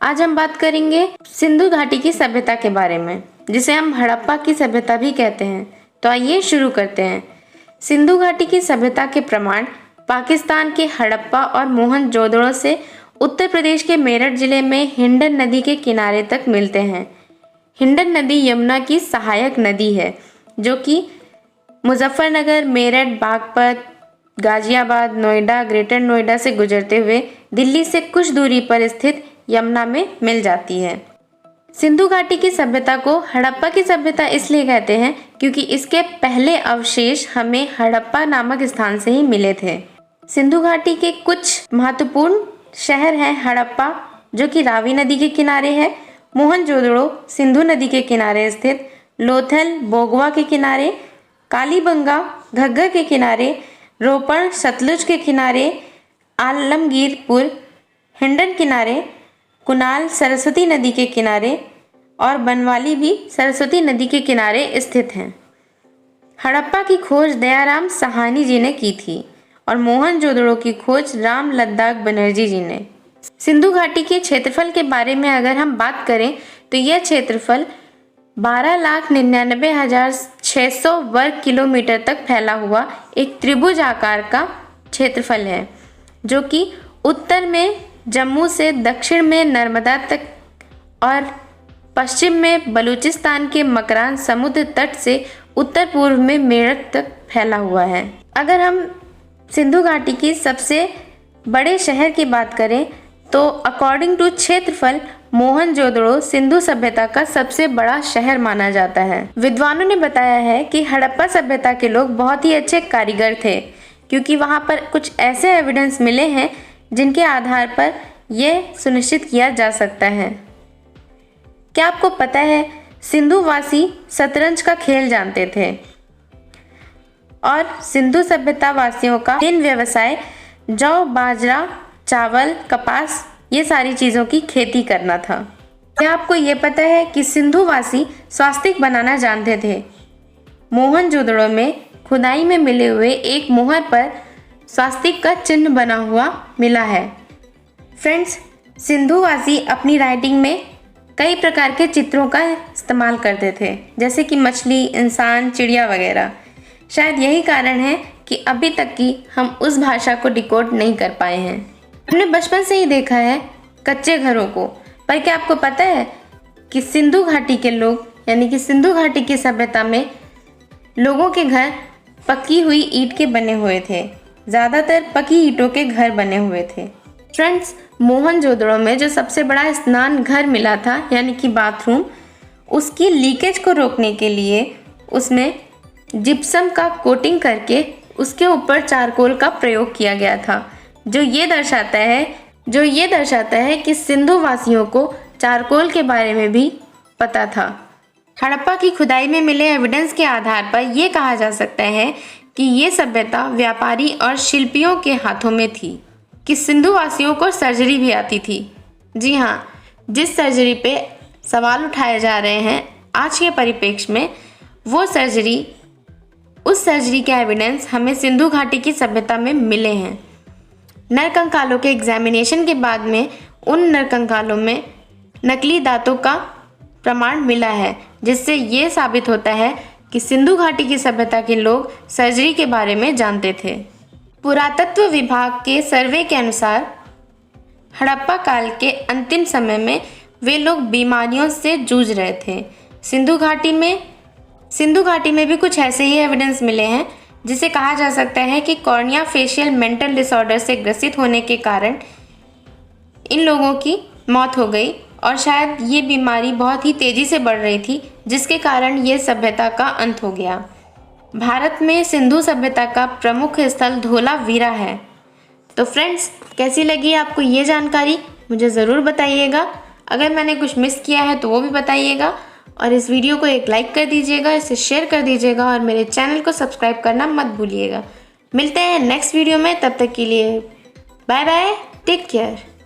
आज हम बात करेंगे सिंधु घाटी की सभ्यता के बारे में, जिसे हम हड़प्पा की सभ्यता भी कहते हैं। तो आइए शुरू करते हैं। सिंधु घाटी की सभ्यता के प्रमाण पाकिस्तान के हड़प्पा और मोहनजोदड़ो से उत्तर प्रदेश के मेरठ जिले में हिंडन नदी के किनारे तक मिलते हैं। हिंडन नदी यमुना की सहायक नदी है, जो कि मुजफ्फरनगर, मेरठ, बागपत, गाजियाबाद, नोएडा, ग्रेटर नोएडा से गुजरते हुए दिल्ली से कुछ दूरी पर स्थित यमुना में मिल जाती है। सिंधु घाटी की सभ्यता को हड़प्पा की सभ्यता इसलिए कहते हैं क्योंकि इसके पहले अवशेष हमें हड़प्पा नामक स्थान से ही मिले थे। सिंधु घाटी के कुछ महत्वपूर्ण शहर हैं हड़प्पा, जो कि रावी नदी के किनारे है, मोहनजोदड़ो सिंधु नदी के किनारे स्थित, लोथल बोगवा के किनारे, कालीबंगा घग्गर के किनारे, रोपड़ सतलुज के किनारे, आलमगीरपुर हिंडन किनारे, कुनाल सरस्वती नदी के किनारे और बनवाली भी सरस्वती नदी के किनारे स्थित हैं। हड़प्पा की खोज दयाराम साहनी जी ने की थी और मोहनजोदड़ो की खोज राम लद्दाख बनर्जी जी ने। सिंधु घाटी के क्षेत्रफल के बारे में अगर हम बात करें तो यह क्षेत्रफल 12,99,600 वर्ग किलोमीटर तक फैला हुआ एक त्रिभुज आकार का क्षेत्रफल है, जो कि उत्तर में जम्मू से दक्षिण में नर्मदा तक और पश्चिम में बलूचिस्तान के मकरान समुद्र तट से उत्तर पूर्व में मेरठ तक फैला हुआ है। अगर हम सिंधु घाटी की सबसे बड़े शहर की बात करें तो अकॉर्डिंग टू क्षेत्रफल मोहनजोदड़ो सिंधु सभ्यता का सबसे बड़ा शहर माना जाता है। विद्वानों ने बताया है कि हड़प्पा सभ्यता के लोग बहुत ही अच्छे कारीगर थे, क्योंकि वहां पर कुछ ऐसे एविडेंस मिले हैं जिनके आधार पर यह सुनिश्चित किया जा सकता है। क्या आपको पता है सिंधुवासी शतरंज का खेल जानते थे और सिंधु सभ्यता वासियों का मेन व्यवसाय जौ, बाजरा, चावल, कपास ये सारी चीज़ों की खेती करना था। क्या आपको ये पता है कि सिंधुवासी स्वास्तिक बनाना जानते थे? मोहनजोदड़ो में खुदाई में मिले हुए एक मोहर पर स्वास्तिक का चिन्ह बना हुआ मिला है। फ्रेंड्स, सिंधुवासी अपनी राइटिंग में कई प्रकार के चित्रों का इस्तेमाल करते थे, जैसे कि मछली, इंसान, चिड़िया वगैरह। शायद यही कारण है कि अभी तक की हम उस भाषा को डिकोड नहीं कर पाए हैं। हमने बचपन से ही देखा है कच्चे घरों को, पर क्या आपको पता है कि सिंधु घाटी के लोग यानी कि सिंधु घाटी की सभ्यता में लोगों के घर पकी हुई ईंट के बने हुए थे। ज़्यादातर पकी ईंटों के घर बने हुए थे। फ्रेंड्स, मोहनजोदड़ो में जो सबसे बड़ा स्नान घर मिला था यानी कि बाथरूम, उसकी लीकेज को रोकने के लिए उसमें जिप्सम का कोटिंग करके उसके ऊपर चारकोल का प्रयोग किया गया था, जो ये दर्शाता है कि सिंधु वासियों को चारकोल के बारे में भी पता था। हड़प्पा की खुदाई में मिले एविडेंस के आधार पर यह कहा जा सकता है कि ये सभ्यता व्यापारी और शिल्पियों के हाथों में थी, कि सिंधु वासियों को सर्जरी भी आती थी। जी हाँ, जिस सर्जरी पे सवाल उठाए जा रहे हैं आज के परिप्रेक्ष्य में, उस सर्जरी के एविडेंस हमें सिंधु घाटी की सभ्यता में मिले हैं। नरकंकालों के एग्जामिनेशन के बाद में उन नरकंकालों में नकली दांतों का प्रमाण मिला है, जिससे ये साबित होता है कि सिंधु घाटी की सभ्यता के लोग सर्जरी के बारे में जानते थे। पुरातत्व विभाग के सर्वे के अनुसार हड़प्पा काल के अंतिम समय में वे लोग बीमारियों से जूझ रहे थे। सिंधु घाटी में भी कुछ ऐसे ही एविडेंस मिले हैं, जिसे कहा जा सकता है कि कॉर्निया फेशियल मेंटल डिसऑर्डर से ग्रसित होने के कारण इन लोगों की मौत हो गई और शायद ये बीमारी बहुत ही तेज़ी से बढ़ रही थी, जिसके कारण ये सभ्यता का अंत हो गया। भारत में सिंधु सभ्यता का प्रमुख स्थल धोलावीरा है। तो फ्रेंड्स, कैसी लगी आपको ये जानकारी मुझे ज़रूर बताइएगा। अगर मैंने कुछ मिस किया है तो वो भी बताइएगा और इस वीडियो को एक लाइक कर दीजिएगा, इसे शेयर कर दीजिएगा और मेरे चैनल को सब्सक्राइब करना मत भूलिएगा। मिलते हैं नेक्स्ट वीडियो में, तब तक के लिए बाय बाय, टेक केयर।